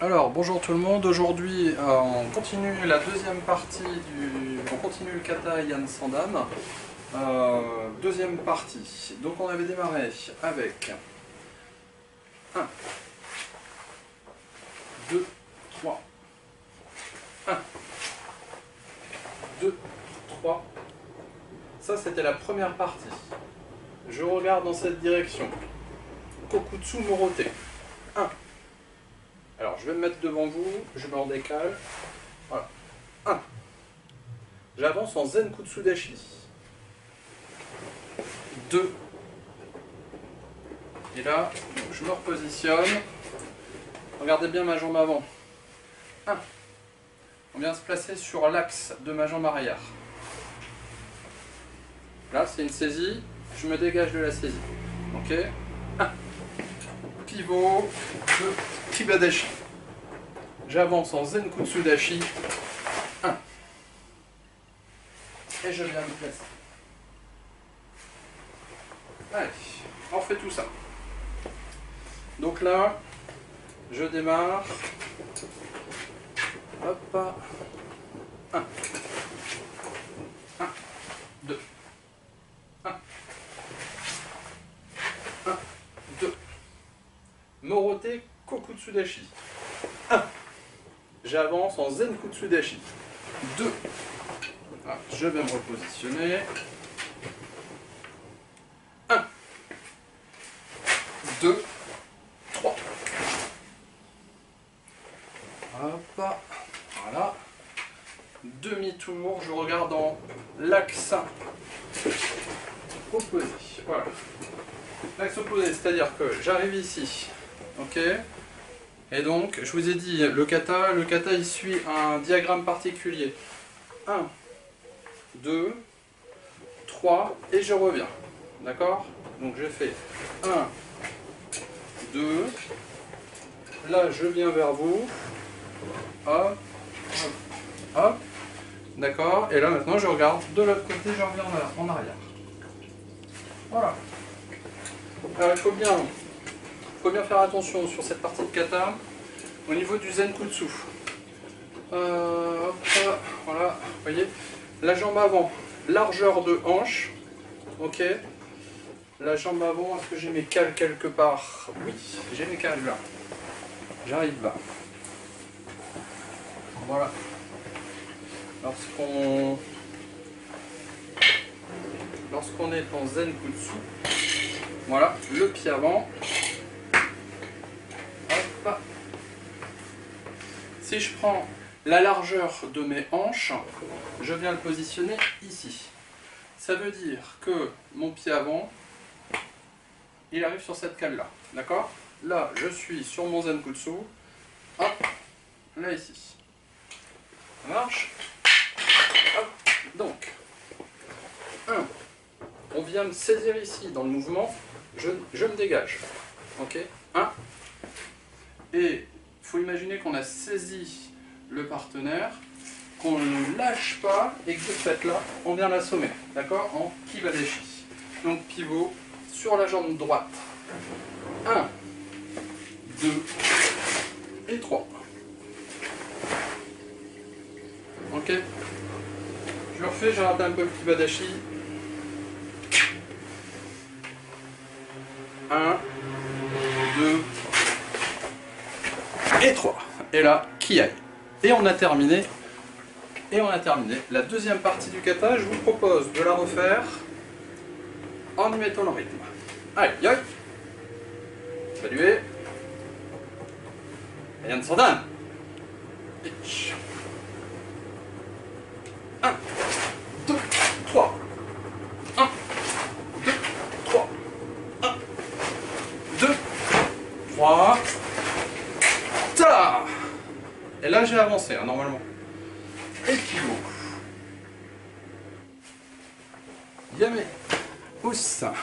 Alors, bonjour tout le monde. Aujourd'hui, on continue la deuxième partie On continue le kata Yann Sandam. Deuxième partie. Donc, on avait démarré avec 1, 2, 3. 1, 2, 3. Ça, c'était la première partie. Je regarde dans cette direction. Kokutsu Morote. 1. Alors, je vais me mettre devant vous, je me redécale. Voilà. 1. J'avance en Zenkutsu Dashi. 2. Et là, je me repositionne. Regardez bien ma jambe avant. 1. On vient se placer sur l'axe de ma jambe arrière. Là, c'est une saisie. Je me dégage de la saisie. Ok. 1. Pivot. 2. Kibadashi. J'avance en Zenkutsu Dashi. 1. Et je viens me placer. Allez, on fait tout ça. Donc là, je démarre. Hop. 1. 1. 2. 1. 1. 2. Morote Kokutsu Dashi. 1. J'avance en Zenkutsu Dashi. 2. Voilà, je vais me repositionner. 1. 2. 3. Hop. Voilà. Demi-tour, je regarde dans l'axe opposé. Voilà. L'axe opposé, c'est-à-dire que j'arrive ici. Ok. Et donc, je vous ai dit, le kata il suit un diagramme particulier. 1, 2, 3, et je reviens. D'accord? Donc je fais 1, 2, là je viens vers vous, hop, hop, hop, d'accord? Et là maintenant je regarde de l'autre côté, je reviens en arrière. Voilà. Alors il faut bien faire attention sur cette partie de kata au niveau du Zenkutsu. Hop, voilà, vous voyez, la jambe avant, largeur de hanche, ok. La jambe avant, est-ce que j'ai mes cales quelque part? Oui, j'ai mes cales là. J'arrive là. Voilà. Lorsqu'on est en Zenkutsu, voilà, le pied avant. Hop. Si je prends la largeur de mes hanches, je viens le positionner ici. Ça veut dire que mon pied avant, il arrive sur cette cale-là. D'accord? Là, je suis sur mon Zenkutsu. Hop, là ici. Ça marche? Hop. Donc, 1. On vient me saisir ici dans le mouvement, je me dégage. Ok? 1. Et il faut imaginer qu'on a saisi le partenaire, qu'on ne lâche pas et que de fait là, on vient l'assommer. D'accord? En Kibadashi. Donc pivot sur la jambe droite. 1, 2 et 3. Ok? Je refais, je rate un peu le Kibadashi. 1, 2 et 3. Et là, Kiai. Et on a terminé. La deuxième partie du kata, je vous propose de la refaire en y mettant le rythme. Allez, yoi. Saluez. Yann Sandam. 1, 2, 3. 1, 2, 3. 1, 2, 3. Ta. Et là, j'ai avancé, hein, normalement. Et pivot. Yame. Oussa.